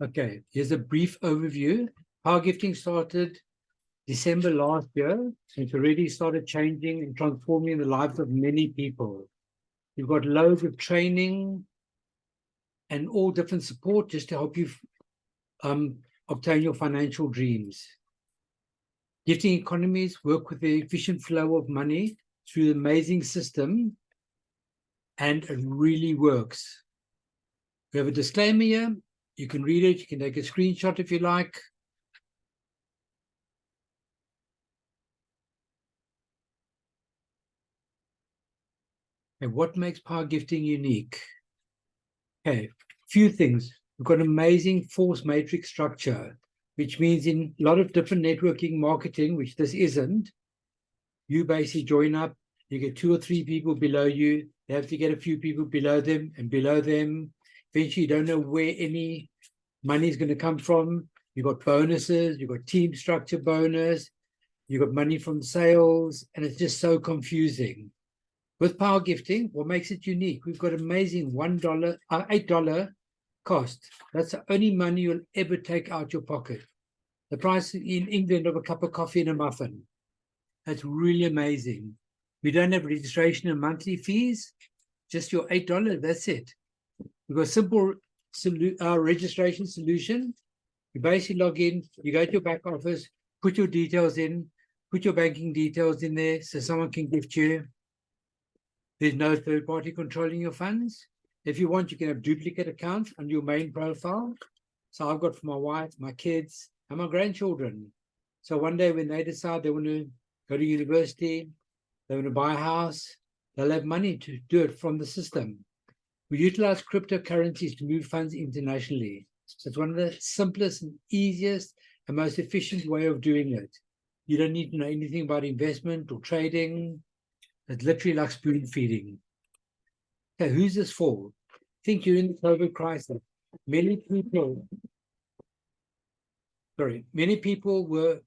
Okay, here's a brief overview. Power gifting started December last year. It's already started changing and transforming the lives of many people. You've got loads of training and all different support just to help you obtain your financial dreams. Gifting economies work with the efficient flow of money through the amazing system, and it really works. We have a disclaimer here. You can read it. You can take a screenshot if you like. And what makes power gifting unique? Okay, few things. We've got an amazing force matrix structure, which means in a lot of different networking marketing, which this isn't, you basically join up, you get 2 or 3 people below you, they have to get a few people below them and below them. Eventually, you don't know where any money is going to come from. You've got bonuses, you've got team structure bonus, you've got money from sales, and it's just so confusing. With power gifting, what makes it unique? We've got amazing $8 cost. That's the only money you'll ever take out your pocket. The price in England of a cup of coffee and a muffin. That's really amazing. We don't have registration and monthly fees, just your $8. That's it. We've got a simple registration solution. You basically log in, you go to your back office, put your details in, put your banking details in there so someone can gift you. There's no third party controlling your funds. If you want, you can have duplicate accounts on your main profile. So I've got for my wife, my kids, and my grandchildren. So one day when they decide they want to go to university, they want to buy a house, they'll have money to do it from the system. We utilize cryptocurrencies to move funds internationally. So it's one of the simplest and easiest and most efficient way of doing it. You don't need to know anything about investment or trading. It's literally like spoon feeding. Okay, who's this for? I think during the COVID crisis, many people were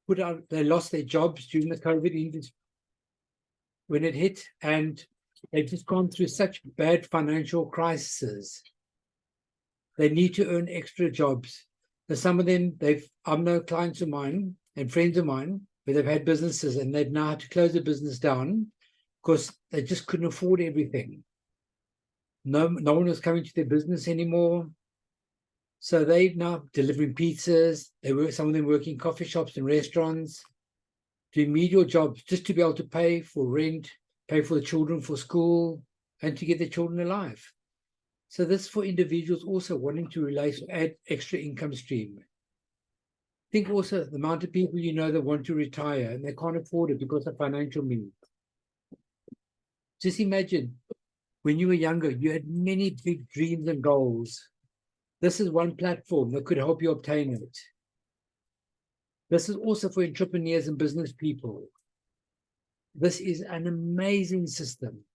put out, they lost their jobs during the COVID industry when it hit, and they've just gone through such bad financial crises. They need to earn extra jobs. Now, some of them, I know clients of mine and friends of mine where they've had businesses and they've now had to close the business down because they just couldn't afford everything. No one was coming to their business anymore. So they're now delivering pizzas. Some of them working coffee shops and restaurants, doing menial jobs just to be able to pay for rent, pay for the children for school, and to get their children alive. So this is for individuals also wanting to add extra income stream. Think also the amount of people you know that want to retire and they can't afford it because of financial means. Just imagine when you were younger, you had many big dreams and goals. This is one platform that could help you obtain it. This is also for entrepreneurs and business people. This is an amazing system.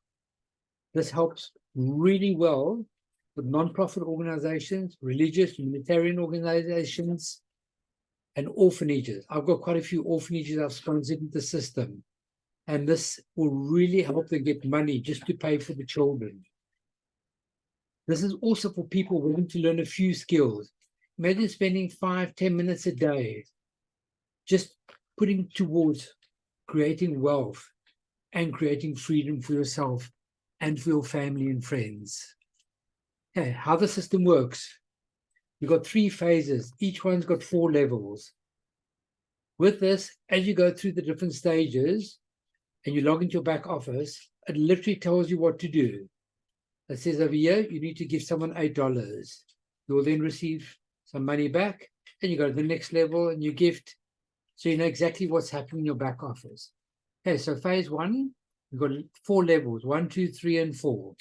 This helps really well with non-profit organizations, religious, humanitarian organizations, and orphanages. I've got quite a few orphanages I've sponsored in the system. And this will really help them get money just to pay for the children. This is also for people willing to learn a few skills. Imagine spending 5-10 minutes a day just putting towards creating wealth and creating freedom for yourself and for your family and friends. Okay, how the system works. You've got 3 phases. Each one's got 4 levels. With this, as you go through the different stages, and you log into your back office, it literally tells you what to do. It says over here, you need to give someone $8. You will then receive some money back, and you go to the next level and you gift. So you know exactly what's happening in your back office. Okay, so phase 1, we've got 4 levels, 1, 2, 3, and 4.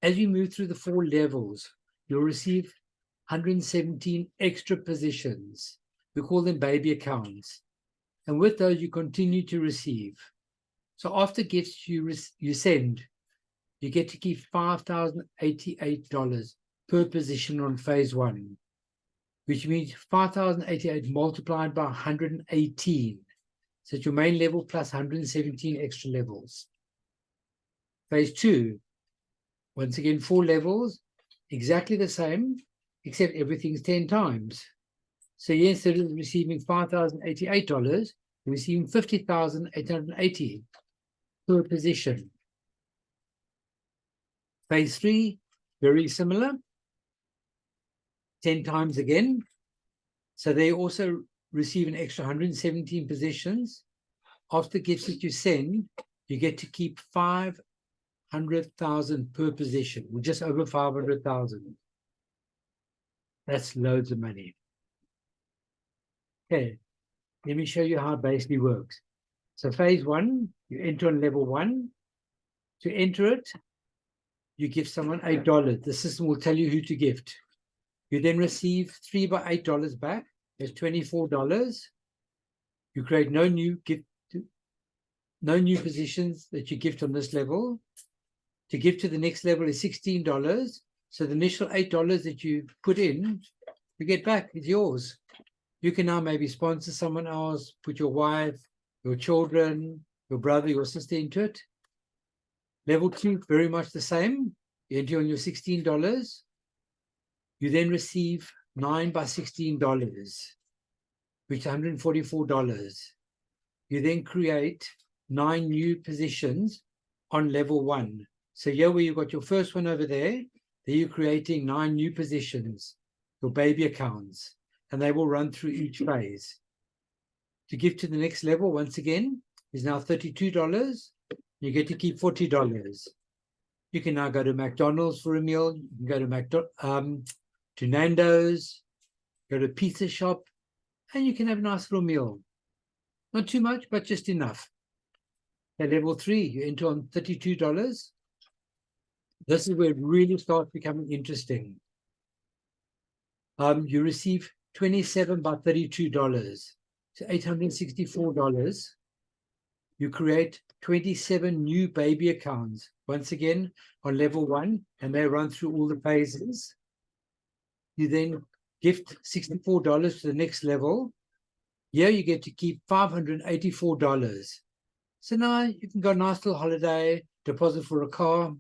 As you move through the 4 levels, you'll receive 117 extra positions. We call them baby accounts. And with those, you continue to receive. So after gifts you send, you get to keep $5,088 per position on phase 1, which means 5,088 multiplied by 118. So it's your main level plus 117 extra levels. Phase 2, once again, 4 levels. exactly the same, except everything's 10 times. So here, instead of receiving $5,088, you're receiving $50,880 per position. Phase 3, very similar, 10 times again. So they also receive an extra 117 positions. After the gifts that you send, you get to keep 500,000 per position, or just over 500,000. That's loads of money. Okay, let me show you how it basically works. So phase 1, you enter on level 1. To enter it, you give someone $8. The system will tell you who to gift. You then receive 3 by $8 back. There's $24. You create no new positions that you gift on this level. To give to the next level is $16. So the initial $8 that you put in, you get back. It's yours. You can now maybe sponsor someone else, put your wife, your children, your brother, your sister into it. Level 2, very much the same. You enter on your $16. You then receive 9 by $16, which is $144. You then create 9 new positions on level 1. So here where you've got your first one over there you're creating 9 new positions, your baby accounts, and they will run through each phase. To give to the next level, once again, is now $32. You get to keep $40. You can now go to McDonald's for a meal. You can go to Nando's, go to a pizza shop, and you can have a nice little meal. Not too much, but just enough. At level 3, you enter on $32. This is where it really starts becoming interesting. You receive 27 by $32, so $864. You create 27 new baby accounts, once again, on level 1, and they run through all the phases. You then gift $64 to the next level. Here you get to keep $584. So now you can go on a nice little holiday, deposit for a car,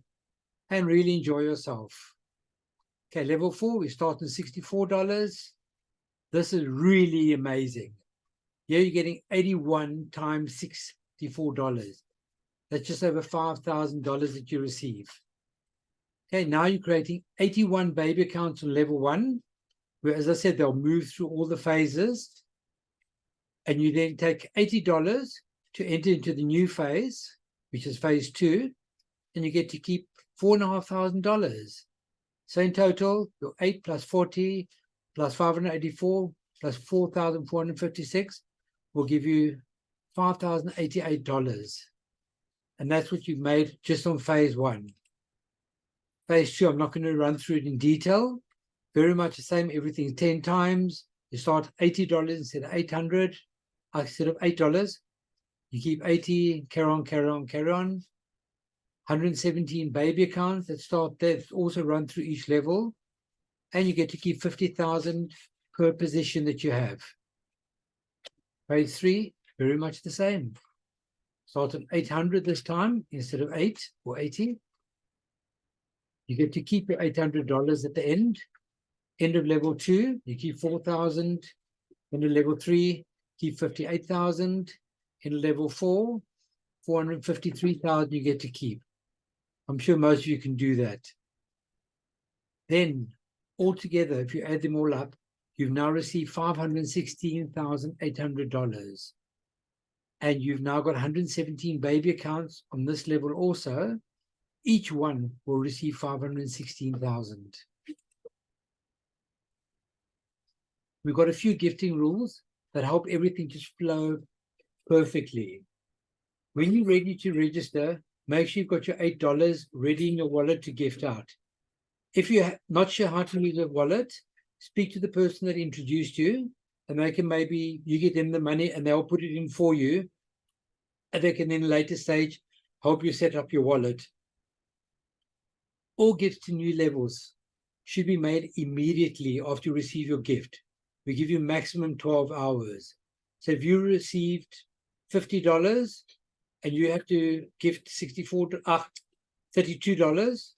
and really enjoy yourself. Okay, level 4, we start at $64. This is really amazing. Here you're getting 81 times $64. That's just over $5,000 that you receive. Okay, now you're creating 81 baby accounts on level 1, where, as I said, they'll move through all the phases. And you then take $80 to enter into the new phase, which is phase 2, and you get to keep $4,500. So in total, your 8 plus 40 plus 584 plus 4,456 will give you $5,088. And that's what you've made just on phase 1. Phase 2, I'm not going to run through it in detail. Very much the same, everything 10 times. You start $80 instead of $800. Instead of $8, you keep 80, carry on, carry on, carry on. 117 baby accounts that start there, also run through each level, and you get to keep 50,000 per position that you have. Phase 3, very much the same. Start at 800 this time instead of 8 or 80. You get to keep your $800 at the end. End of level 2, you keep 4,000. End of level 3, keep 58,000. In level 4, 453,000 you get to keep. I'm sure most of you can do that. Then, altogether, if you add them all up, you've now received $516,800. And you've now got 117 baby accounts on this level also. Each one will receive $516,000. We've got a few gifting rules that help everything just flow perfectly. When you're ready to register, make sure you've got your $8 ready in your wallet to gift out. If you're not sure how to use a wallet, speak to the person that introduced you, and they can maybe you get them the money and they'll put it in for you. And they can then later stage help you set up your wallet. All gifts to new levels should be made immediately after you receive your gift. We give you maximum 12 hours. So if you received $50 and you have to gift $32,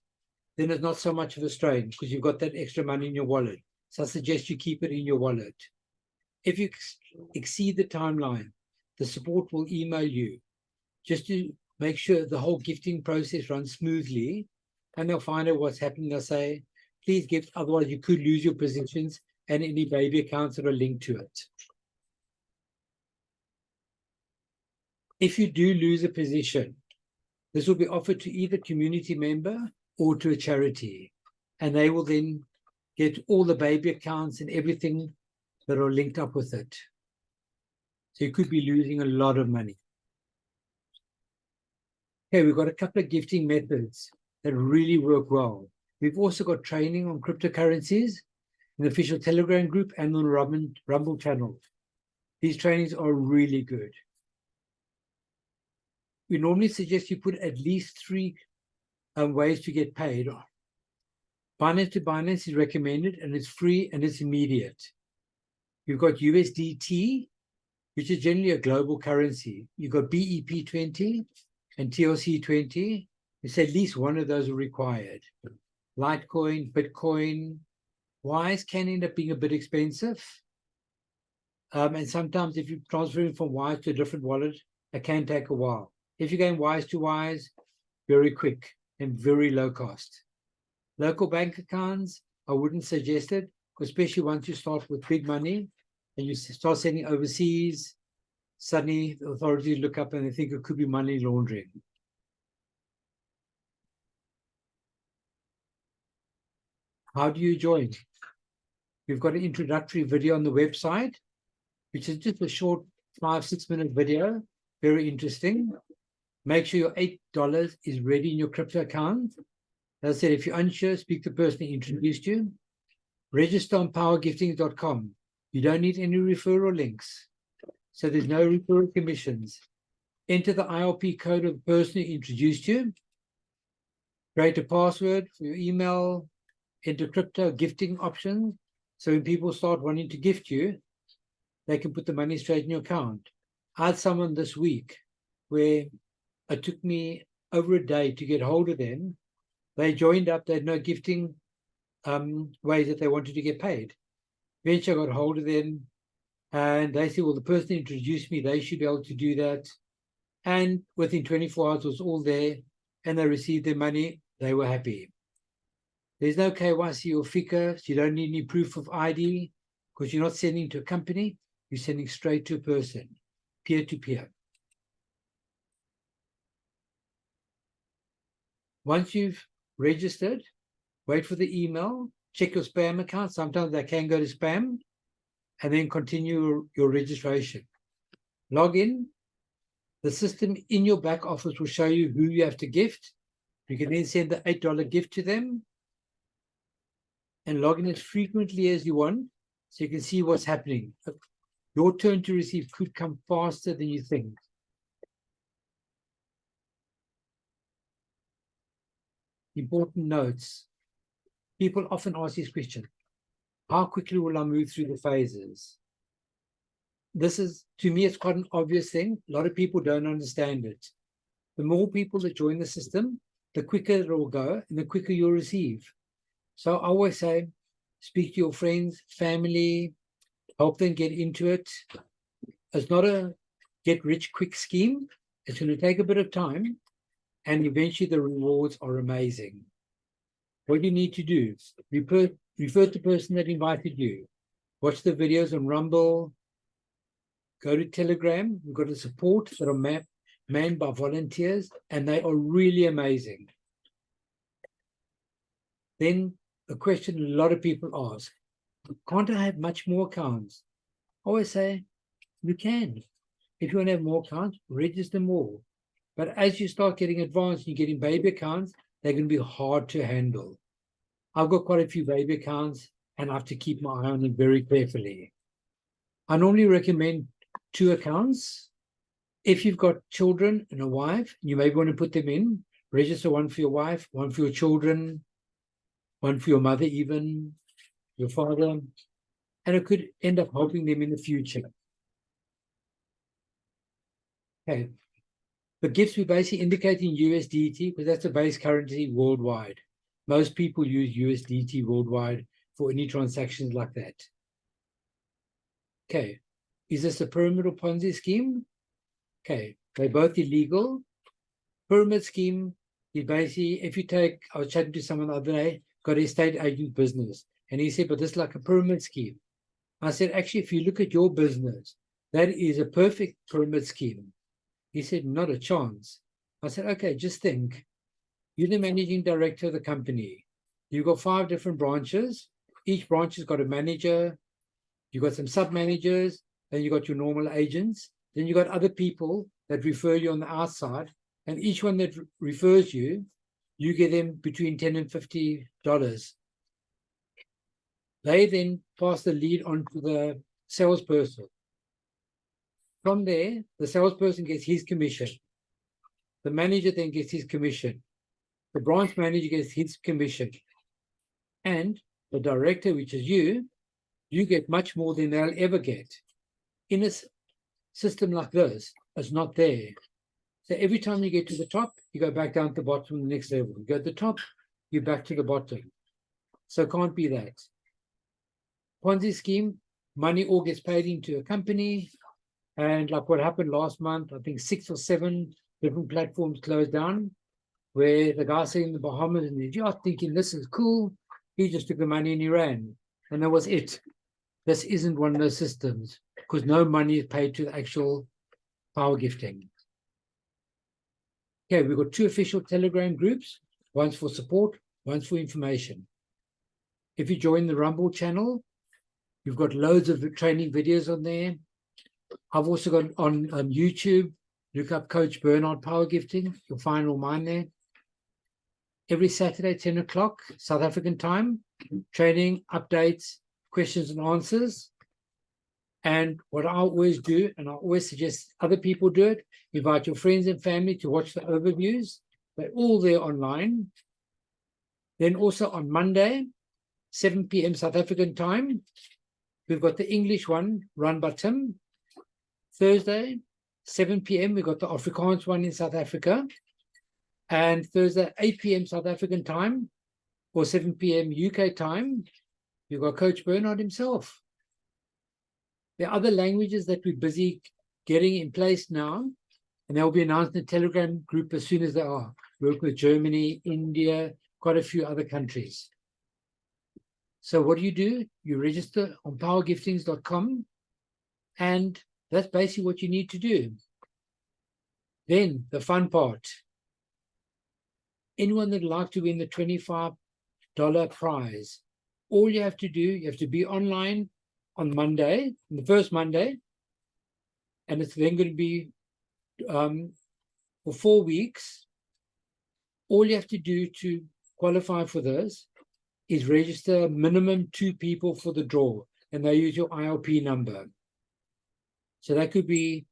then it's not so much of a strain because you've got that extra money in your wallet. So I suggest you keep it in your wallet. If you exceed the timeline, the support will email you just to make sure the whole gifting process runs smoothly, and they'll find out what's happening. They'll say, please gift, otherwise you could lose your positions and any baby accounts that are linked to it. If you do lose a position, this will be offered to either community member or to a charity, and they will then get all the baby accounts and everything that are linked up with it. So you could be losing a lot of money. Okay, we've got a couple of gifting methods that really work well. We've also got training on cryptocurrencies in the official Telegram group and on the Rumble channel. These trainings are really good. We normally suggest you put at least 3 ways to get paid. Binance to Binance is recommended, and it's free and it's immediate. You've got USDT, which is generally a global currency. You've got BEP20 and TRC20. It's at least one of those are required. Litecoin, Bitcoin, Wise can end up being a bit expensive. And sometimes if you're transferring from Wise to a different wallet, it can take a while. If you're going Wise to Wise, very quick and very low cost. Local bank accounts, I wouldn't suggest it, especially once you start with big money and you start sending overseas, suddenly the authorities look up and they think it could be money laundering. How do you join? We've got an introductory video on the website, which is just a short 5-6 minute video, very interesting. Make sure your $8 is ready in your crypto account. As I said, if you're unsure, speak to the person who introduced you. Register on powergifting.com. You don't need any referral links. So there's no referral commissions. Enter the ILP code of the person who introduced you. Create a password for your email. Enter crypto gifting options. So when people start wanting to gift you, they can put the money straight in your account. I had someone this week where it took me over a day to get hold of them. They joined up, they had no gifting ways that they wanted to get paid. Eventually I got hold of them and they said, well, the person who introduced me, they should be able to do that. And within 24 hours it was all there and they received their money. They were happy. There's no KYC or FICA, so you don't need any proof of ID because you're not sending to a company, you're sending straight to a person, peer-to-peer. Once you've registered, wait for the email, check your spam account. Sometimes they can go to spam, and then continue your registration. Log in. The system in your back office will show you who you have to gift. You can then send the $8 gift to them and log in as frequently as you want so you can see what's happening. Your turn to receive could come faster than you think. Important notes. People often ask this question: how quickly will I move through the phases? This is, to me, it's quite an obvious thing. A lot of people don't understand it. The more people that join the system, the quicker it will go and the quicker you'll receive. So I always say, speak to your friends, family, help them get into it. It's not a get-rich-quick scheme. It's going to take a bit of time, and eventually the rewards are amazing. What you need to do, refer to the person that invited you. Watch the videos on Rumble. Go to Telegram. We've got a support that are manned by volunteers, and they are really amazing. Then a question a lot of people ask, can't I have much more accounts? I always say, you can. If you want to have more accounts, register more. But as you start getting advanced, you're getting baby accounts, they're going to be hard to handle. I've got quite a few baby accounts, and I have to keep my eye on them very carefully. I normally recommend 2 accounts. If you've got children and a wife, you may want to put them in. Register one for your wife, one for your children, one for your mother even, your father, and it could end up helping them in the future. Okay. The gifts we basically indicate in USDT because that's the base currency worldwide. Most people use USDT worldwide for any transactions like that. Okay, is this a pyramid or Ponzi scheme? Okay, they're both illegal. Pyramid scheme is basically, if you take, I was chatting to someone the other day, got a estate agent business, and he said, but this is like a pyramid scheme. I said, actually, if you look at your business, that is a perfect pyramid scheme. He said, not a chance. I said, okay, just think. You're the managing director of the company. You've got 5 different branches. Each branch has got a manager. You've got some sub-managers. Then you've got your normal agents. Then you've got other people that refer you on the outside. And each one that refers you, you get them between $10 and $50. They then pass the lead on to the salesperson. From there, the salesperson gets his commission. The manager then gets his commission. The branch manager gets his commission. And the director, which is you get much more than they'll ever get. In a system like this, it's not there. So every time you get to the top, you go back down to the bottom of the next level. You go to the top, you're back to the bottom. So it can't be that. Ponzi scheme, money all gets paid into a company. And like what happened last month, I think 6 or 7 different platforms closed down, where the guy sitting in the Bahamas and the yacht thinking, this is cool. He just took the money and he ran. And that was it. This isn't one of those systems, because no money is paid to the actual power gifting. Okay, we've got 2 official Telegram groups. One's for support, one's for information. If you join the Rumble channel, you've got loads of training videos on there. I've also got on YouTube, look up Coach Bernard Power Gifting. You'll find all mine there. Every Saturday, 10 o'clock, South African time, training, updates, questions and answers. And what I always do, and I always suggest other people do it, invite your friends and family to watch the overviews. They're all there online. Then also on Monday, 7 p.m. South African time, we've got the English one run by Tim. Thursday, 7 p.m., we've got the Afrikaans one in South Africa. And Thursday, 8 p.m. South African time, or 7 p.m. UK time, you've got Coach Bernard himself. There are other languages that we're busy getting in place now, and they'll be announced in the Telegram group as soon as they are. We work with Germany, India, quite a few other countries. So what do? You register on powergiftings.com, and that's basically what you need to do. Then the fun part. Anyone that'd like to win the $25 prize, all you have to do, you have to be online on Monday, the first Monday, and it's then going to be for 4 weeks. All you have to do to qualify for this is register minimum 2 people for the draw, and they use your ILP number. So that could be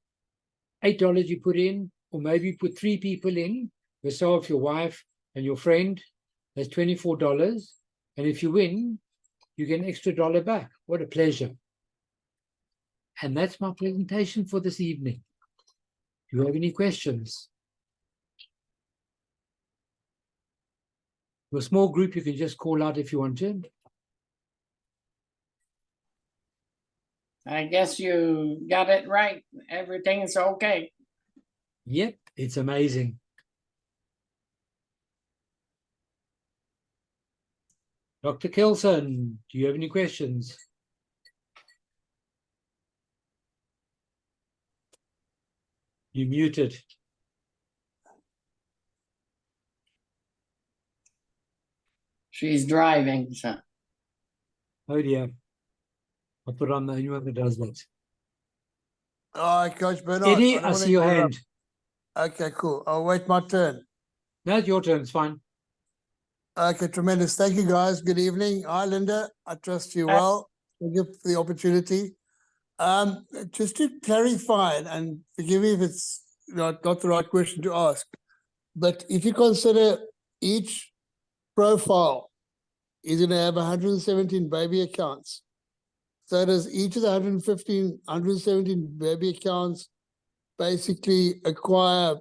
$8 you put in, or maybe you put 3 people in, yourself, your wife, and your friend. That's $24. And if you win, you get an extra $1 back. What a pleasure. And that's my presentation for this evening. Do you have any questions? For a small group, you can just call out if you want to. I guess you got it right. Everything is okay. Yep, it's amazing. Dr. Kelson, do you have any questions? You're muted. She's driving, so. Oh dear. I thought I'm the only one that does that. All right, Coach Bernard. Eddie, I see your hand. Okay, cool. I'll wait my turn. No, it's your turn. It's fine. Okay, tremendous. Thank you, guys. Good evening. Hi, Linda. I trust you well. Thank you for the opportunity. Just to clarify, and forgive me if it's not the right question to ask, but if you consider each profile is going to have 117 baby accounts, so does each of the 117 baby accounts basically acquire,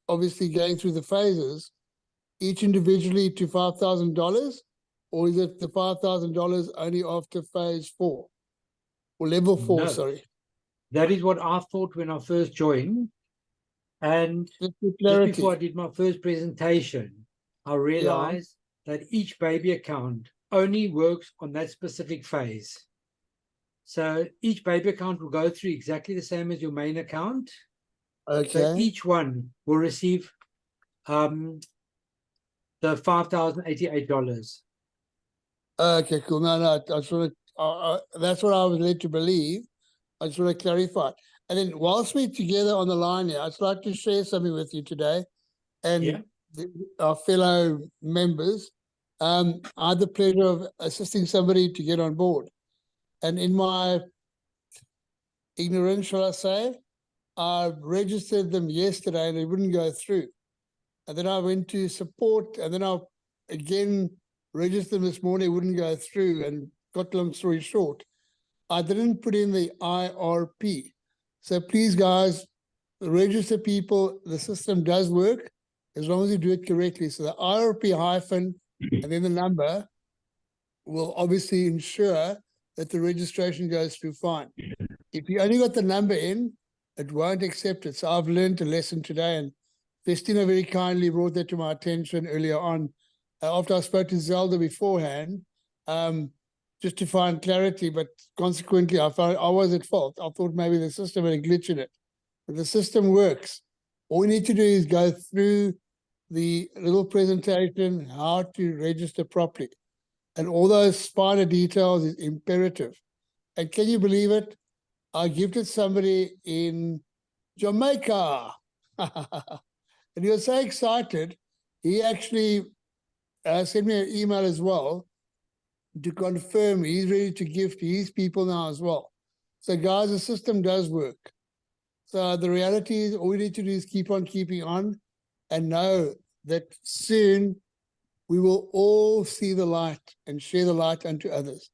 obviously going through the phases, each individually to $5,000? Or is it the $5,000 only after phase 4? Or level 4, No. sorry. That is what I thought when I first joined. And Just for just clarity. before I did my first presentation, I realized that each baby account only works on that specific phase. So each baby account will go through exactly the same as your main account. So Okay, each one will receive the $5,088. okay, cool. No, I just want to, that's what I was led to believe. I just want to clarify. And then whilst we're together on the line here, I'd just like to share something with you today and Yeah. our fellow members. I had the pleasure of assisting somebody to get on board. And in my ignorance, shall I say, I registered them yesterday and it wouldn't go through. And then I went to support and then I again registered them this morning, it wouldn't go through. And got long story short, I didn't put in the IRP. So please guys, register people, the system does work as long as you do it correctly. So the IRP hyphen and then the number will obviously ensure that the registration goes through fine. If you only got the number in, it won't accept it. So I've learned a lesson today, and Festina very kindly brought that to my attention earlier on. After I spoke to Zelda beforehand, just to find clarity, but consequently I found I was at fault. I thought maybe the system had a glitch in it. But the system works. All we need to do is go through the little presentation, how to register properly. And all those finer details is imperative. And can you believe it? I gifted somebody in Jamaica. And he was so excited. He actually sent me an email as well to confirm he's ready to gift his people now as well. So guys, the system does work. So the reality is all we need to do is keep on keeping on and know that soon we will all see the light and share the light unto others.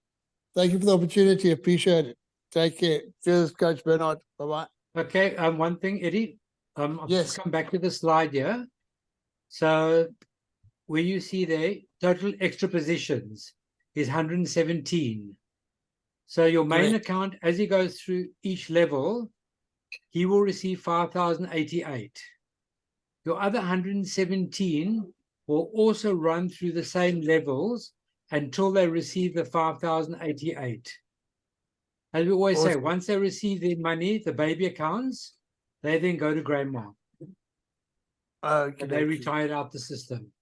Thank you for the opportunity. Appreciate it. Take care. Cheers, Coach Bernard. Bye-bye. Okay, one thing, Eddie. I'll Yes. just come back to the slide here. So where you see there, total extra positions is 117. So your main Correct. account, as he goes through each level, he will receive 5,088. Your other 117 will also run through the same levels until they receive the 5,088. As we always say, Awesome. once they receive their money, the baby accounts, they then go to grandma Okay. and they retired out the system.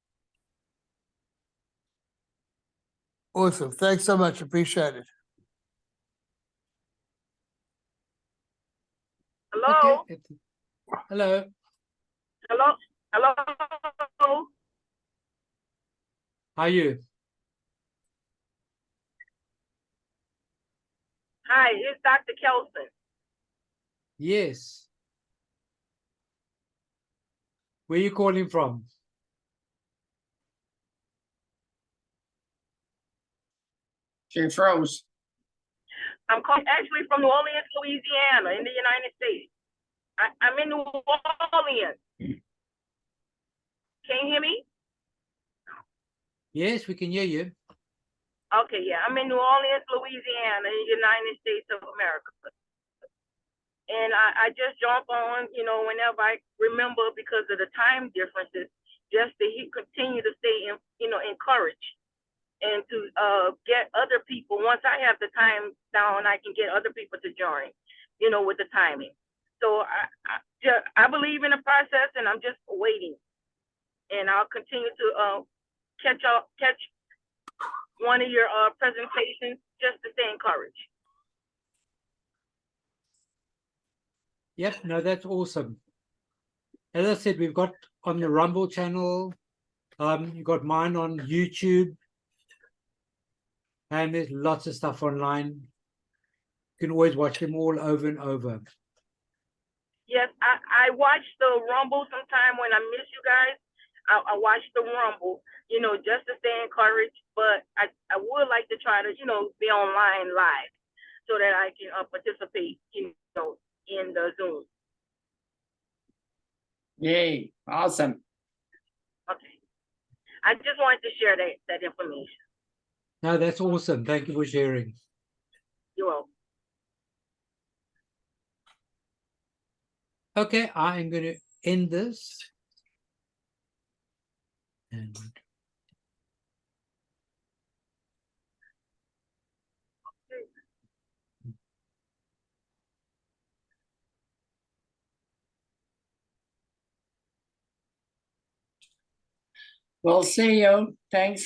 Awesome. Thanks so much. Appreciate it. Hello? Okay. Hello. Hello? Hello? How are you? Hi, it's Dr. Kelson. Yes. Where are you calling from? She froze. I'm calling actually from New Orleans, Louisiana, in the United States. I'm in New Orleans. Can you hear me? Yes, we can hear you. Okay, yeah. I'm in New Orleans, Louisiana, in the United States of America. And I just jump on, whenever I remember because of the time differences, just to continue to stay, encouraged. And to get other people, once I have the time down, I can get other people to join, with the timing. So I believe in the process, and I'm just waiting. And I'll continue to catch one of your presentations just to stay encouraged. Yep, no, that's awesome. As I said, we've got on the Rumble channel, you've got mine on YouTube, and there's lots of stuff online. You can always watch them all over and over. Yes, I watch the Rumble sometime when I miss you guys. I watch the Rumble, just to stay encouraged. But I would like to try to, be online live so that I can participate, in the Zoom. Yay, awesome. Okay. I just wanted to share that information. No, that's awesome. Thank you for sharing. You're welcome. Okay, I am going to end this. And We'll see you. Thanks for